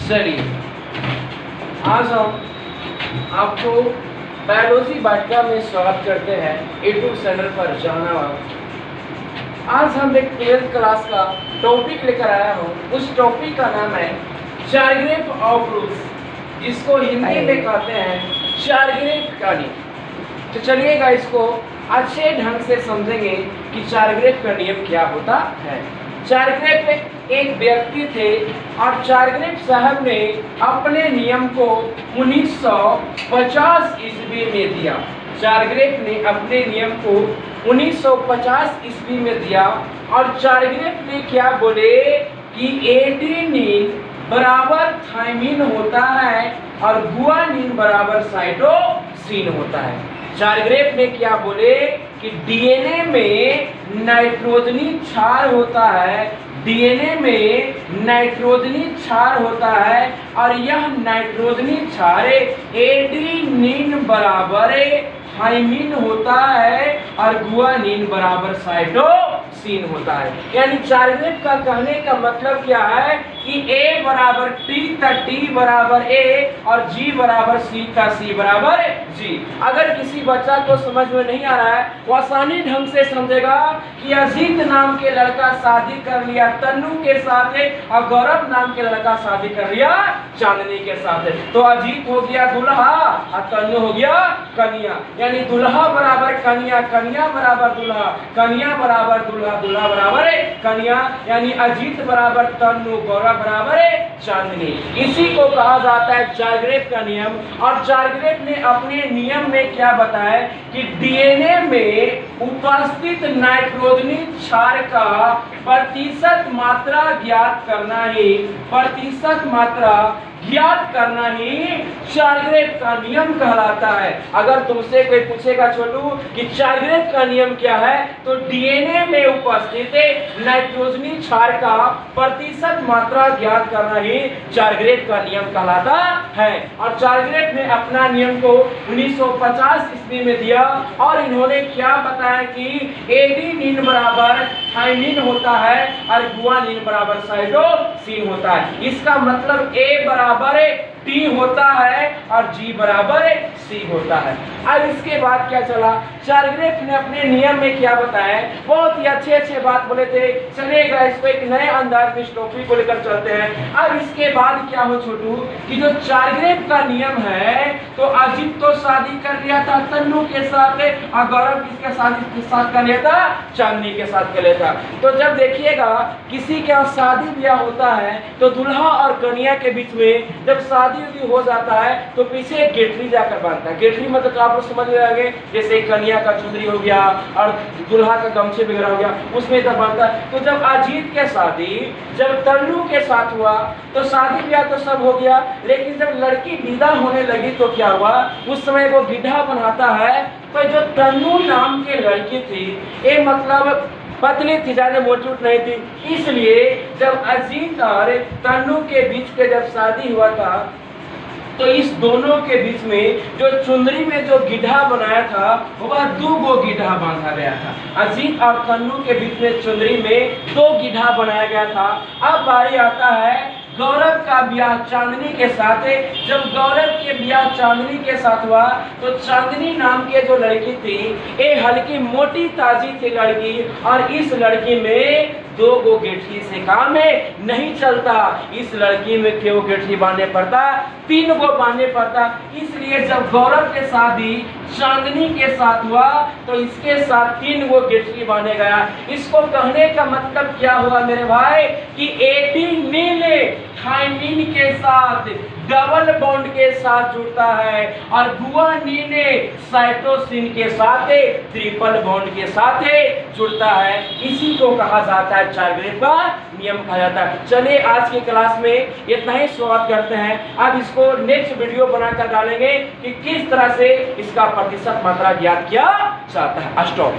चलिए आज हम आपको बायोलॉजी वाटिका में स्वागत करते हैं यूट्यूब चैनल पर जहानाबाद। आज हम एक 12th क्लास का टॉपिक लेकर आया हूँ। उस टॉपिक का नाम है चारग्रेफ ऑफ रूल्स, जिसको हिंदी में कहते हैं चारग्रेफ का नियम। तो चलिएगा इसको अच्छे ढंग से समझेंगे कि चारग्रेफ का नियम क्या होता है। चारग्रेफ एक व्यक्ति थे और चारग्रेफ साहब ने अपने नियम को 1950 ईस्वी में दिया। चारग्रेफ ने अपने नियम को 1950 ईस्वी में दिया और चारग्रेफ ने क्या बोले कि एडेनिन बराबर थायमिन होता है और गुआनिन बराबर साइटोसिन होता है। चारग्रेफ ने क्या बोले कि डीएनए में नाइट्रोजनी क्षार होता है, डीएनए में नाइट्रोजनी क्षार होता है और यह नाइट्रोजनी क्षार एडेनिन बराबर थायमिन होता है और गुआनिन बराबर साइटोसिन होता है। यानी चारग्रेफ का कहने का मतलब क्या है कि A बराबर T का T बराबर A और G बराबर C का C बराबर G। अगर किसी बच्चा को समझ में नहीं आ रहा है वो आसानी ढंग से समझेगा कि अजीत नाम के लड़का शादी कर लिया तन्नू के साथ और गौरव नाम के लड़का शादी कर लिया चांदनी के साथ, तो अजीत हो गया दुल्हा और तन्नू हो गया कन्या। यानी दुल्हा बराबर कन्या, कन्या बराबर दुल्हा, कन्या बराबर दुल्हा, दुल्हा बराबर कन्या। यानी अजीत बराबर तन्नू, गौरव बराबर चांदनी। इसी को कहा जाता है चारग्रेफ का नियम। और चारग्रेफ ने अपने नियम में क्या बताया कि डीएनए में उपस्थित नाइट्रोजनी क्षार का प्रतिशत मात्रा ज्ञात करना ही, प्रतिशत मात्रा ज्ञात करना ही चारग्रेफ का नियम कहलाता है। अगर तुमसे कोई पूछेगा छोटू कि चारग्रेफ का नियम क्या है, तो डीएनए में उपस्थित नाइट्रोजनी क्षार का प्रतिशत मात्रा ज्ञात करना ही चारग्रेफ का नियम कहलाता है। और चारग्रेफ ने अपना नियम को 1950 ईस्वी में दिया और इन्होंने क्या बताया कि एडेनिन बराबर थायमिन होता है और गुआनिन बराबर साइटोसिन होता है। इसका मतलब A बराबर T होता है और G बराबर C होता है। अब इसके बाद क्या चला, चारग्रेफ ने अपने नियम में क्या बताया, बहुत ही अच्छे बात बोले थे। चलेगा इसको एक नए अंदाज में इस टॉपिक को लेकर चलते हैं। अब इसके बाद क्या हो छोटू कि जो चारग्रेफ का नियम है, तो अजीत तो शादी कर लिया था तन्नू के साथ और गौरव किसके साथ कर लिया था, चांदनी के साथ कर लिया था। तो जब देखिएगा किसी के शादी ब्याह होता है तो दुल्हा और कन्या के बीच में जब शादी हो जाता है तो पीछे एक गेटरी जाकर बांधता है। गेटरी मतलब आप लोग समझ जाएंगे, जैसे कन्या का चुंदरी हो गया और दुल्हा का गमछे वगैरह हो गया, उसमें जब बांधता है। तो जब अजीत के शादी जब तन्नू के साथ हुआ तो शादी ब्याह तो सब हो गया, लेकिन जब लड़की विदा होने लगी तो क्या हुआ, उस समय वो गिड्ढा बनाता है। तो जो तन्नू नाम की लड़की थी ये मतलब पतली थी, ज्यादा मोटी नहीं थी, इसलिए जब अजीत और तन्नू के बीच के जब शादी हुआ था तो इस दोनों के बीच में जो चुंदरी में जो गिड्ढा बनाया था वह 2 गिड्ढा बांधा गया था। अजीत और तन्नू के बीच में चुंदरी में 2 गिड्ढा बनाया गया था। अब बारी आता है गौरव का ब्याह चांदनी के साथ। जब गौरव के ब्याह चांदनी के साथ हुआ तो चांदनी नाम के जो लड़की थी ये हल्की मोटी ताजी थी लड़की, और इस लड़की में 2 गेठरी से काम नहीं चलता। इस लड़की में क्यों गेठरी बांधने पड़ता, 3 बांधने पड़ता। इसलिए जब गौरव के शादी चांदनी के साथ हुआ तो इसके साथ 3 गेठरी बांधे गया। इसको कहने का मतलब क्या हुआ मेरे भाई कि एडेनिन थायमिन के साथ डबल बॉन्ड के साथ जुड़ता है और गुआनिन साइटोसिन के साथ ट्रिपल बॉन्ड के साथ जुड़ता है। इसी को कहा जाता है चारग्रेफ का नियम कहा जाता है। चलिए आज की क्लास में इतना ही स्वागत करते हैं। अब इसको नेक्स्ट वीडियो बनाकर डालेंगे कि किस तरह से इसका प्रतिशत मात्रा ज्ञात किया जाता है। स्टॉप।